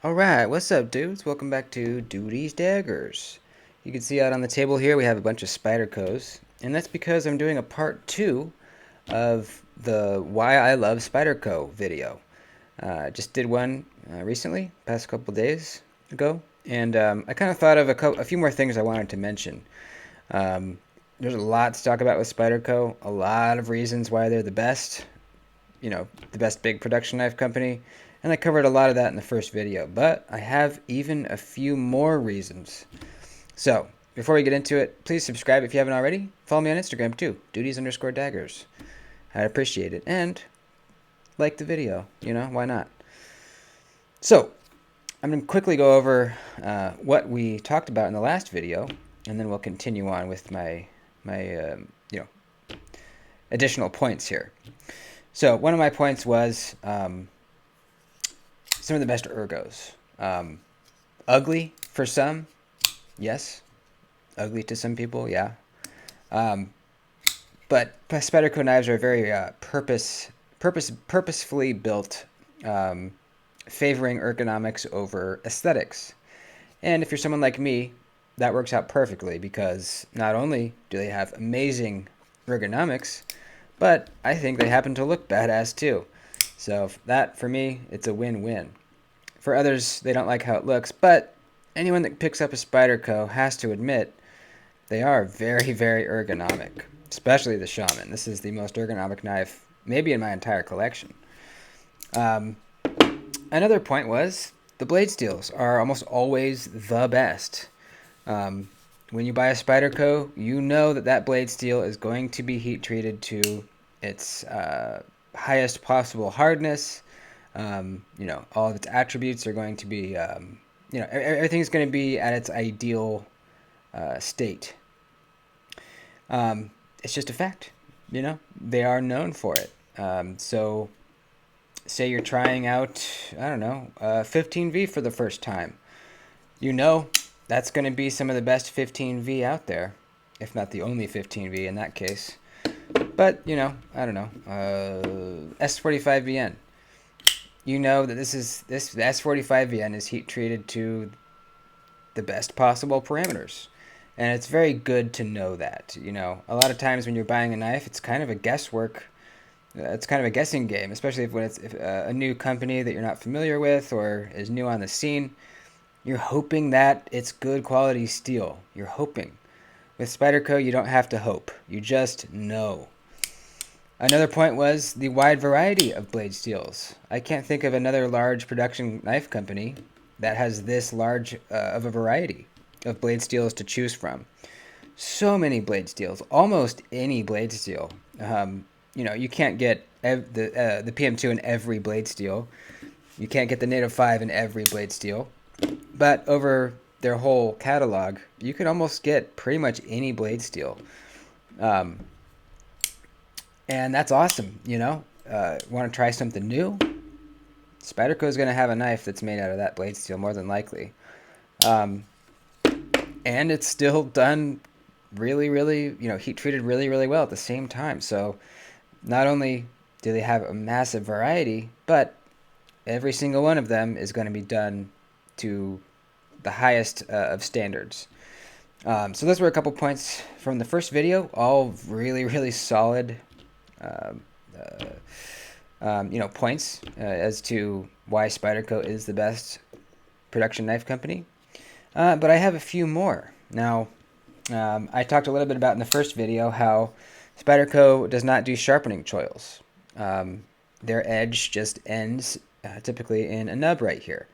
Alright, what's up, dudes? Welcome back to Duty's Daggers. You can see out on the table here we have a bunch of Spydercos, and that's because I'm doing a part 2 of the Why I Love Spyderco video. I just did one recently, past couple days ago, and I kind of thought of a few more things I wanted to mention. Um, there's a lot to talk about with Spyderco, a lot of reasons why they're the best, the best big production knife company, and I covered a lot of that in the first video, but I have even a few more reasons. So, before we get into it, please subscribe if you haven't already. Follow me on Instagram too, duties_daggers. I'd appreciate it. And like the video, why not? So, I'm going to quickly go over what we talked about in the last video, and then we'll continue on with my additional points here. So one of my points was some of the best ergos. Ugly for some, yes. Ugly to some people, yeah. But Spyderco knives are very purposefully built, favoring ergonomics over aesthetics. And if you're someone like me, that works out perfectly because not only do they have amazing ergonomics, but I think they happen to look badass too. So that, for me, it's a win-win. For others, they don't like how it looks, but anyone that picks up a Spyderco has to admit they are very, very ergonomic, especially the Shaman. This is the most ergonomic knife maybe in my entire collection. Another point was the blade steels are almost always the best. When you buy a Spyderco, you know that blade steel is going to be heat treated to its highest possible hardness. All of its attributes are going to be, everything's going to be at its ideal state. It's just a fact. They are known for it. So, say you're trying out, 15V for the first time. That's going to be some of the best 15V out there, if not the only 15V in that case. But, S45VN. You know that this S45VN is heat treated to the best possible parameters. And it's very good to know that. A lot of times when you're buying a knife, it's kind of a guesswork. It's kind of a guessing game, especially when it's a new company that you're not familiar with or is new on the scene. You're hoping that it's good quality steel. You're hoping. With Spyderco, you don't have to hope. You just know. Another point was the wide variety of blade steels. I can't think of another large production knife company that has this large of a variety of blade steels to choose from. So many blade steels. Almost any blade steel. You can't get the PM2 in every blade steel. You can't get the Native 5 in every blade steel. But over their whole catalog, you can almost get pretty much any blade steel. And that's awesome, Want to try something new? Spyderco is going to have a knife that's made out of that blade steel, more than likely. And it's still done really, really, heat treated really, really well at the same time. So not only do they have a massive variety, but every single one of them is going to be done to the highest of standards. So those were a couple points from the first video, all really, really solid points as to why Spyderco is the best production knife company. But I have a few more. Now, I talked a little bit about in the first video how Spyderco does not do sharpening choils. Their edge just ends typically in a nub right here.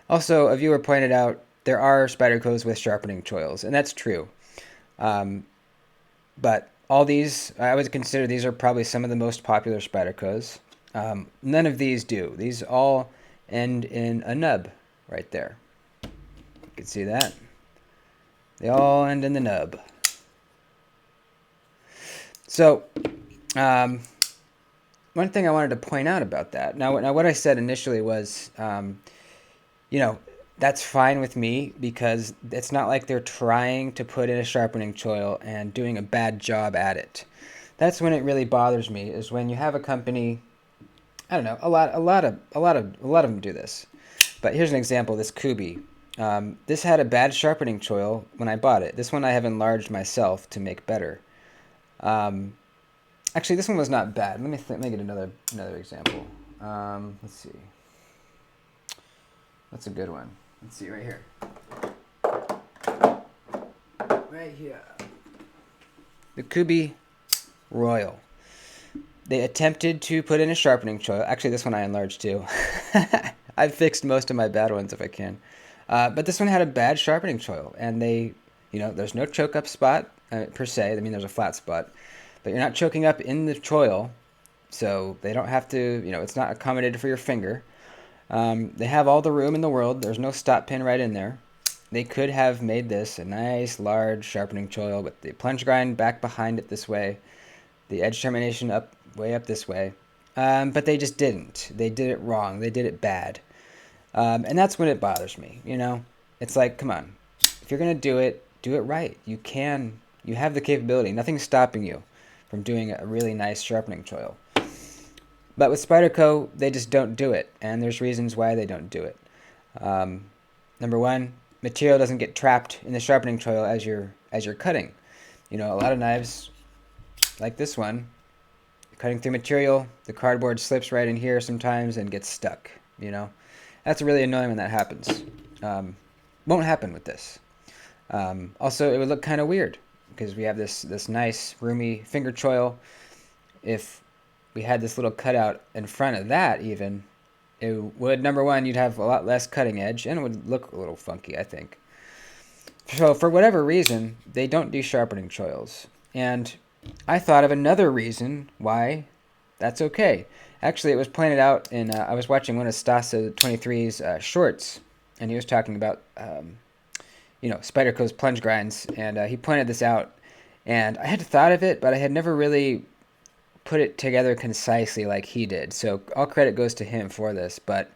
Also, a viewer pointed out there are Spydercos with sharpening choils, and that's true. But all these, I would consider these are probably some of the most popular Spydercos. None of these do. These all end in a nub right there. You can see that. They all end in the nub. So, one thing I wanted to point out about that. Now what I said initially was, that's fine with me because it's not like they're trying to put in a sharpening choil and doing a bad job at it. That's when it really bothers me, is when you have a company. I don't know. A lot of them do this. But here's an example, this Kubi. This had a bad sharpening choil when I bought it. This one I have enlarged myself to make better. Um, Actually, this one was not bad. Let me get another example. Let's see. That's a good one. Let's see right here. Right here. The Kubi Royal. They attempted to put in a sharpening choil. Actually, this one I enlarged too. I've fixed most of my bad ones if I can. But this one had a bad sharpening choil, and there's no choke up spot per se. I mean, there's a flat spot, but you're not choking up in the choil, so they don't have to. It's not accommodated for your finger. They have all the room in the world. There's no stop pin right in there. They could have made this a nice, large sharpening choil with the plunge grind back behind it this way, the edge termination way up this way. But they just didn't. They did it wrong. They did it bad. And that's when it bothers me, It's like, come on. If you're going to do it right. You have the capability. Nothing's stopping you from doing a really nice sharpening choil. But with Spyderco, they just don't do it. And there's reasons why they don't do it. Number one, material doesn't get trapped in the sharpening choil as you're cutting. A lot of knives, like this one, cutting through material, the cardboard slips right in here sometimes and gets stuck, That's really annoying when that happens. Won't happen with this. Also, it would look kind of weird because we have this nice, roomy finger choil. If we had this little cutout in front of that even, it would, number one, you'd have a lot less cutting edge, and it would look a little funky, I think. So for whatever reason, they don't do sharpening choils. And I thought of another reason why that's okay. Actually, it was pointed out I was watching one of Stasa 23's shorts, and he was talking about, Spyderco's Plunge Grinds, and he pointed this out. And I had thought of it, but I had never really put it together concisely like he did. So all credit goes to him for this. But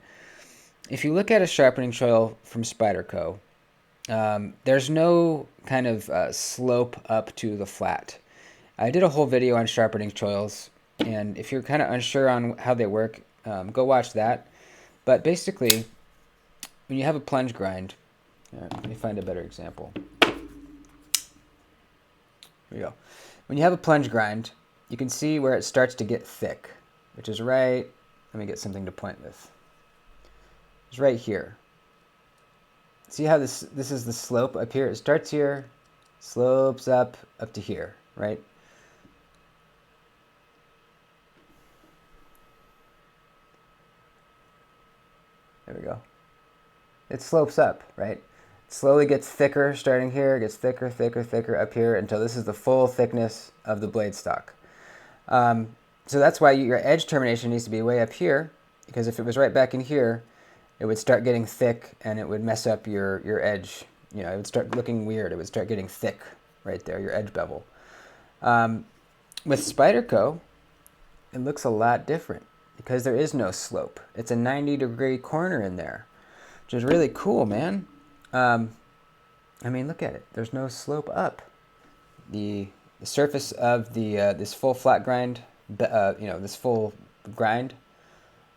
if you look at a sharpening choil from Spyderco, there's no kind of slope up to the flat. I did a whole video on sharpening choils, and if you're kind of unsure on how they work, go watch that. But basically, when you have a plunge grind, let me find a better example. Here we go. When you have a plunge grind, you can see where it starts to get thick, which is right. Let me get something to point with. It's right here. See how this is the slope up here? It starts here, slopes up to here, right? There we go. It slopes up, right? It slowly gets thicker starting here, gets thicker, thicker, thicker up here until this is the full thickness of the blade stock. So that's why your edge termination needs to be way up here, because if it was right back in here, it would start getting thick and it would mess up your edge. It would start looking weird. It would start getting thick right there, your edge bevel. With Spyderco, it looks a lot different because there is no slope. It's a 90-degree corner in there, which is really cool, man. I mean, look at it. There's no slope up. The surface of this full flat grind, this full grind,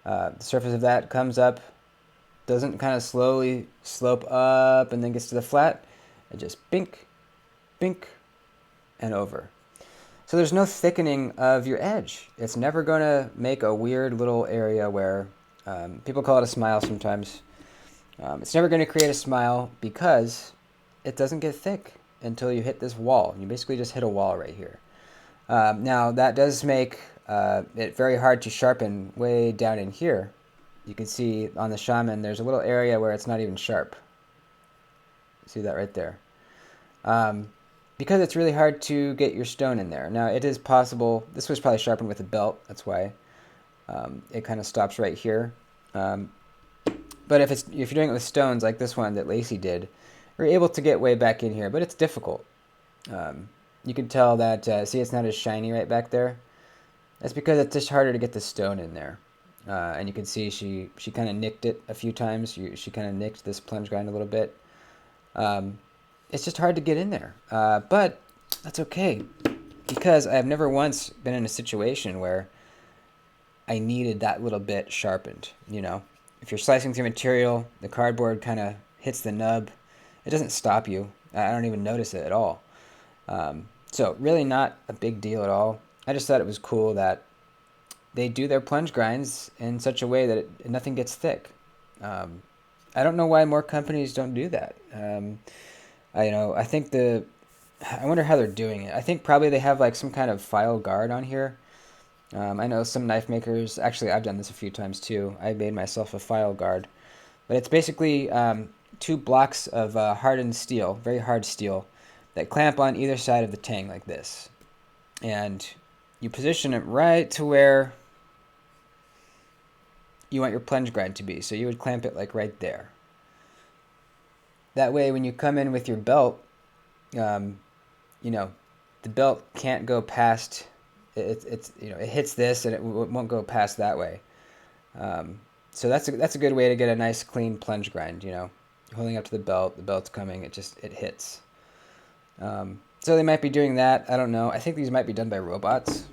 the surface of that comes up, doesn't kind of slowly slope up and then gets to the flat. It just bink, bink, and over. So there's no thickening of your edge. It's never going to make a weird little area where people call it a smile sometimes. It's never going to create a smile because it doesn't get thick until you hit this wall. You basically just hit a wall right here. Now, that does make it very hard to sharpen way down in here. You can see on the Shaman, there's a little area where it's not even sharp. See that right there? Because it's really hard to get your stone in there. Now, it is possible. This was probably sharpened with a belt. That's why it kind of stops right here. But if you're doing it with stones like this one that Lacey did, we're able to get way back in here, but it's difficult. You can tell that, see, it's not as shiny right back there. That's because it's just harder to get the stone in there. And you can see she kind of nicked it a few times. She kind of nicked this plunge grind a little bit. It's just hard to get in there. But that's okay, because I've never once been in a situation where I needed that little bit sharpened, if you're slicing through material, the cardboard kind of hits the nub. It doesn't stop you. I don't even notice it at all. So really not a big deal at all. I just thought it was cool that they do their plunge grinds in such a way that nothing gets thick. I don't know why more companies don't do that. I think I wonder how they're doing it. I think probably they have like some kind of file guard on here. I know some knife makers, actually I've done this a few times too. I made myself a file guard. But it's basically two blocks of hardened steel, very hard steel, that clamp on either side of the tang like this. And you position it right to where you want your plunge grind to be. So you would clamp it like right there. That way when you come in with your belt, the belt can't go past it hits this and it won't go past that way. So that's a good way to get a nice clean plunge grind. Holding up to the belt's coming, it hits. So they might be doing that. I don't know. I think these might be done by robots.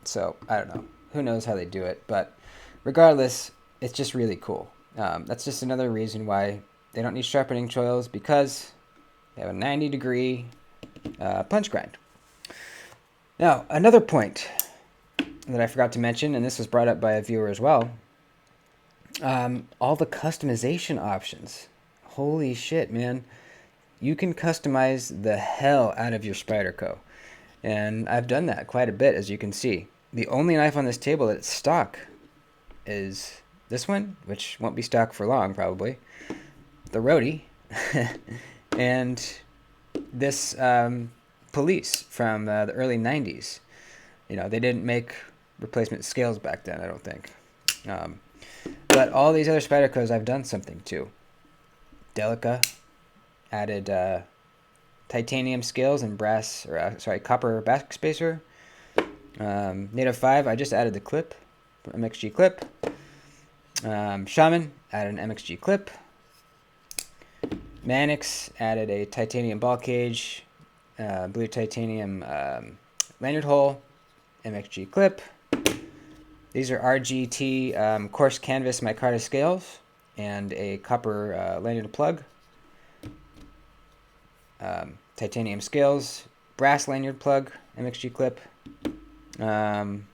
So I don't know. Who knows how they do it? But regardless, it's just really cool. That's just another reason why they don't need sharpening choils, because they have a 90-degree plunge grind. Now, another point that I forgot to mention, and this was brought up by a viewer as well, all the customization options. Holy shit, man. You can customize the hell out of your Spyderco. And I've done that quite a bit, as you can see. The only knife on this table that's stock is this one, which won't be stock for long, probably. The Rhodey. And this Police from the early 90s. They didn't make replacement scales back then, I don't think. But all these other Spydercos I've done something to. Delica added titanium scales and copper backspacer. Native 5, I just added the clip, MXG clip. Shaman added an MXG clip. Mannix added a titanium ball cage, blue titanium lanyard hole, MXG clip. These are RGT coarse canvas micarta scales and a copper lanyard plug. Titanium scales, brass lanyard plug, MXG clip. And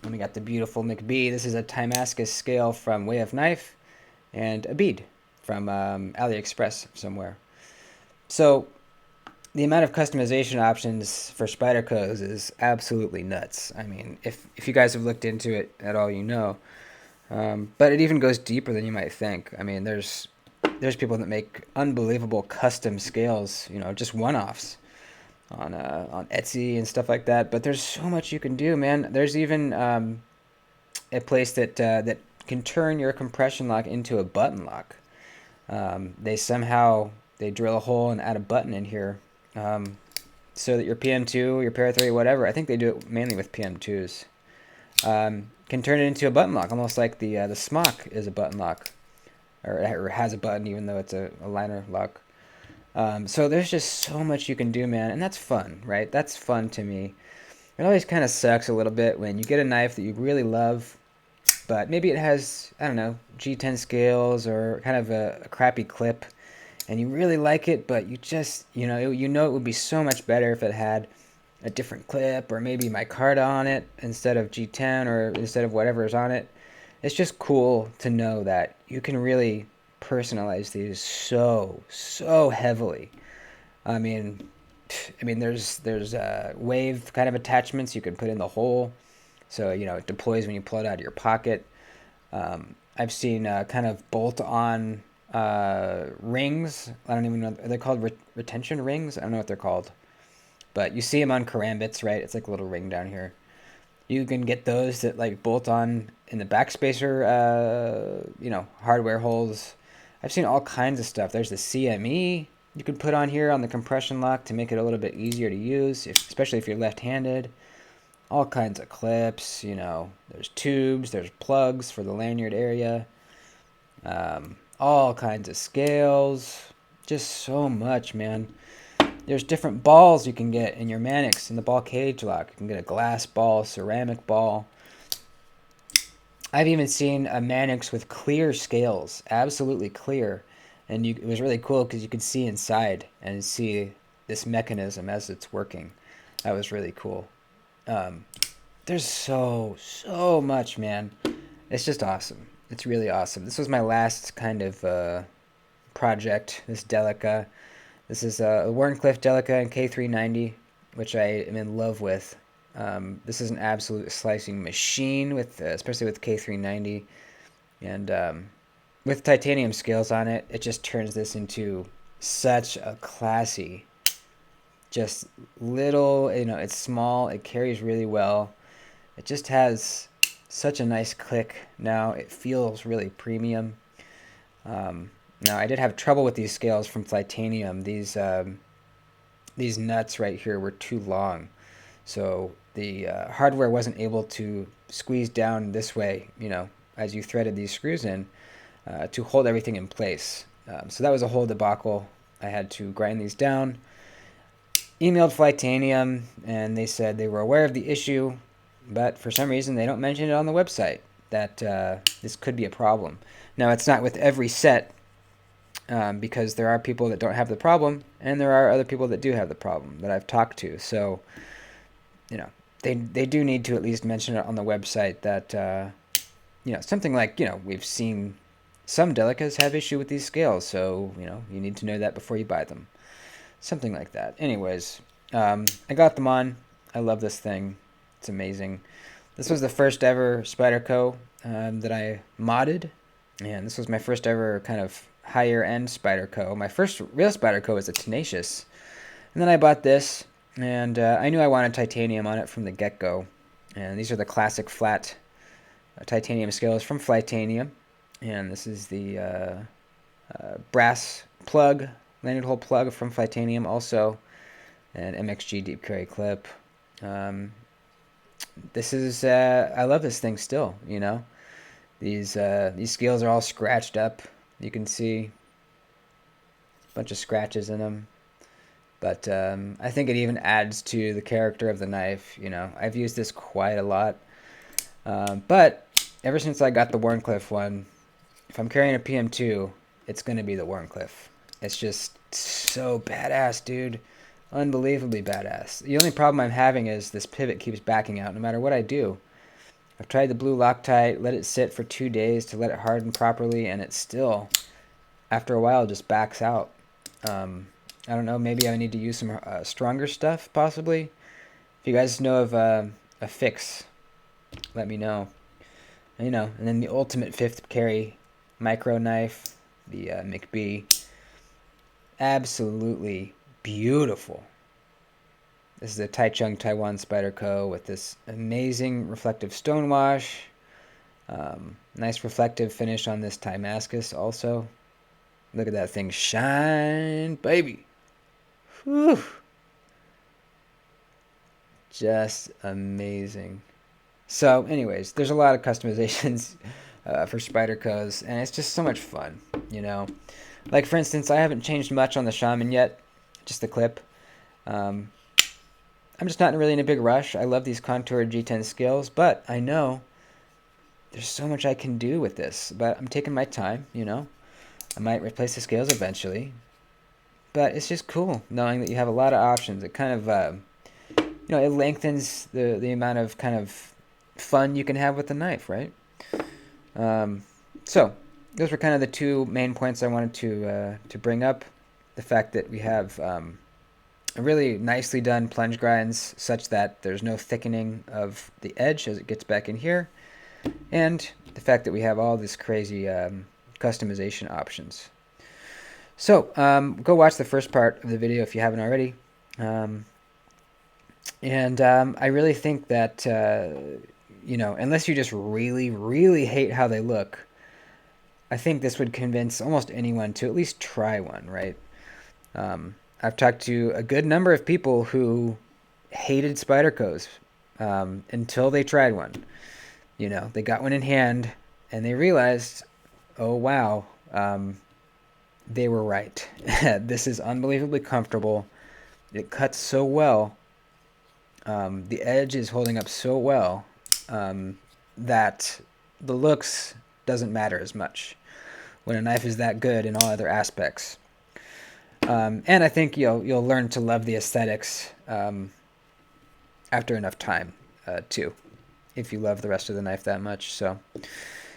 we got the beautiful McBee. This is a Timascus scale from Way of Knife, and a bead from AliExpress somewhere. So the amount of customization options for Spydercos is absolutely nuts. I mean, if you guys have looked into it at all, you know. But it even goes deeper than you might think. I mean, there's people that make unbelievable custom scales, just one-offs on Etsy and stuff like that. But there's so much you can do, man. There's even a place that can turn your compression lock into a button lock. They drill a hole and add a button in here, so that your PM2, your Para 3, whatever, I think they do it mainly with PM2s, can turn it into a button lock, almost like the smock is a button lock, or has a button even though it's a liner lock. So there's just so much you can do, man, and that's fun, right? That's fun to me. It always kind of sucks a little bit when you get a knife that you really love, but maybe it has, I don't know, G10 scales or kind of a crappy clip, and you really like it, but you just, it would be so much better if it had a different clip or maybe micarta on it instead of G10 or instead of whatever is on it. It's just cool to know that you can really personalize these so heavily. I mean, there's wave kind of attachments you can put in the hole, so it deploys when you pull it out of your pocket. I've seen kind of bolt-on rings. I don't even know. Are they called retention rings? I don't know what they're called. But you see them on karambits, right? It's like a little ring down here. You can get those that like bolt on in the backspacer, hardware holes. I've seen all kinds of stuff. There's the CME you can put on here on the compression lock to make it a little bit easier to use, especially if you're left-handed. All kinds of clips, there's tubes, there's plugs for the lanyard area. All kinds of scales. Just so much, man. There's different balls you can get in your Mannix in the ball cage lock. You can get a glass ball, ceramic ball. I've even seen a Manix with clear scales, absolutely clear, and it was really cool because you could see inside and see this mechanism as it's working. That was really cool. Um, there's so much, man. It's just awesome. It's really awesome. This was my last kind of project. This Delica. This is a Warncliffe Delica in K390, which I am in love with. This is an absolute slicing machine, with especially with K390, and with titanium scales on it. It just turns this into such a classy, just little. It's small. It carries really well. It just has such a nice click. Now it feels really premium. Now I did have trouble with these scales from titanium. These nuts right here were too long, so the hardware wasn't able to squeeze down this way, as you threaded these screws in, to hold everything in place. So that was a whole debacle. I had to grind these down. Emailed Flytanium, and they said they were aware of the issue, but for some reason they don't mention it on the website that this could be a problem. Now, it's not with every set, because there are people that don't have the problem, and there are other people that do have the problem that I've talked to. So, they do need to at least mention it on the website that, something like, we've seen some Delicas have issue with these scales, so, you need to know that before you buy them. Something like that. Anyways, I got them on. I love this thing. It's amazing. This was the first ever Spyderco that I modded, and this was my first ever kind of higher end Spyderco. My first real Spyderco was a Tenacious, and then I bought this, and I knew I wanted titanium on it from the get-go. And these are the classic flat titanium scales from Flytanium, and this is the brass plug, landed hole plug from Flytanium also, and MXG deep carry clip. This is I love this thing still. These scales are all scratched up. You can see a bunch of scratches in them, but I think it even adds to the character of the knife. I've used this quite a lot, but ever since I got the Warncliffe one, if I'm carrying a PM2, it's gonna be the Warncliffe. It's just so badass, dude. Unbelievably badass. The only problem I'm having is this pivot keeps backing out no matter what I do. I've tried the blue Loctite, let it sit for 2 days to let it harden properly, and it still, after a while, just backs out. I don't know, maybe I need to use some stronger stuff, possibly. If you guys know of a fix, let me know. And then the ultimate 5th carry micro knife, the McB. Absolutely beautiful. This is a Taichung Taiwan Spyderco with this amazing reflective stonewash. Nice reflective finish on this Damascus also. Look at that thing shine, baby. Whew. Just amazing. So, anyways, there's a lot of customizations for Spydercos, and it's just so much fun, Like, for instance, I haven't changed much on the Shaman yet, just the clip. I'm just not really in a big rush. I love these contoured G10 scales, but I know there's so much I can do with this. But I'm taking my time, I might replace the scales eventually. But it's just cool knowing that you have a lot of options. It kind of, it lengthens the amount of kind of fun you can have with the knife, right? So those were kind of the two main points I wanted to bring up. The fact that we have a really nicely done plunge grinds such that there's no thickening of the edge as it gets back in here, and the fact that we have all this crazy customization options. So go watch the first part of the video if you haven't already. I really think that, unless you just really, really hate how they look, I think this would convince almost anyone to at least try one, right? I've talked to a good number of people who hated Spydercos until they tried one. They got one in hand and they realized, oh, wow, they were right. This is unbelievably comfortable. It cuts so well. The edge is holding up so well that the looks doesn't matter as much when a knife is that good in all other aspects. And I think you'll learn to love the aesthetics after enough time too, if you love the rest of the knife that much. So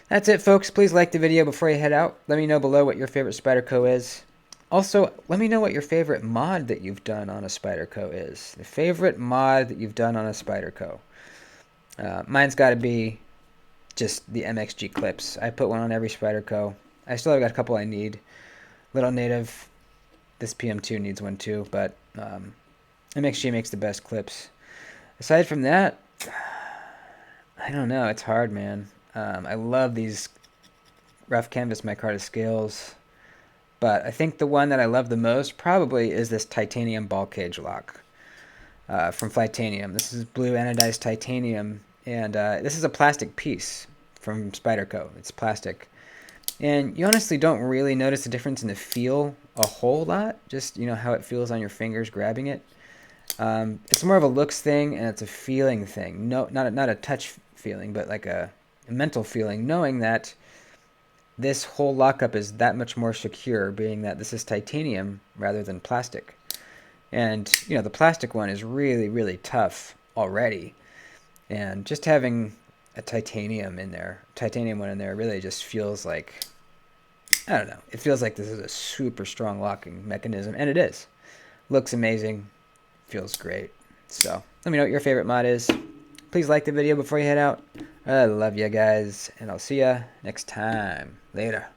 that's it, folks. Please like the video before you head out. Let me know below what your favorite Spyderco is. Also, let me know what your favorite mod that you've done on a Spyderco is. The favorite mod that you've done on a Spyderco. Mine's got to be just the MXG clips. I put one on every Spyderco. I still have got a couple I need. Little Native. This PM2 needs one too, but MXG makes the best clips. Aside from that, I don't know. It's hard, man. I love these rough canvas micarta scales, but I think the one that I love the most probably is this titanium ball cage lock from Flytanium. This is blue anodized titanium, and this is a plastic piece from Spyderco. It's plastic. And you honestly don't really notice the difference in the feel a whole lot, just how it feels on your fingers grabbing it. It's more of a looks thing, and it's a feeling thing. No, not a touch feeling, but like a mental feeling, knowing that this whole lockup is that much more secure, being that this is titanium rather than plastic. And the plastic one is really, really tough already, and just having a titanium one in there really just feels like, I don't know, it feels like this is a super strong locking mechanism, and it is. Looks amazing, feels great. So let me know what your favorite mod is. Please like the video before you head out. I love you guys, and I'll see ya next time. Later.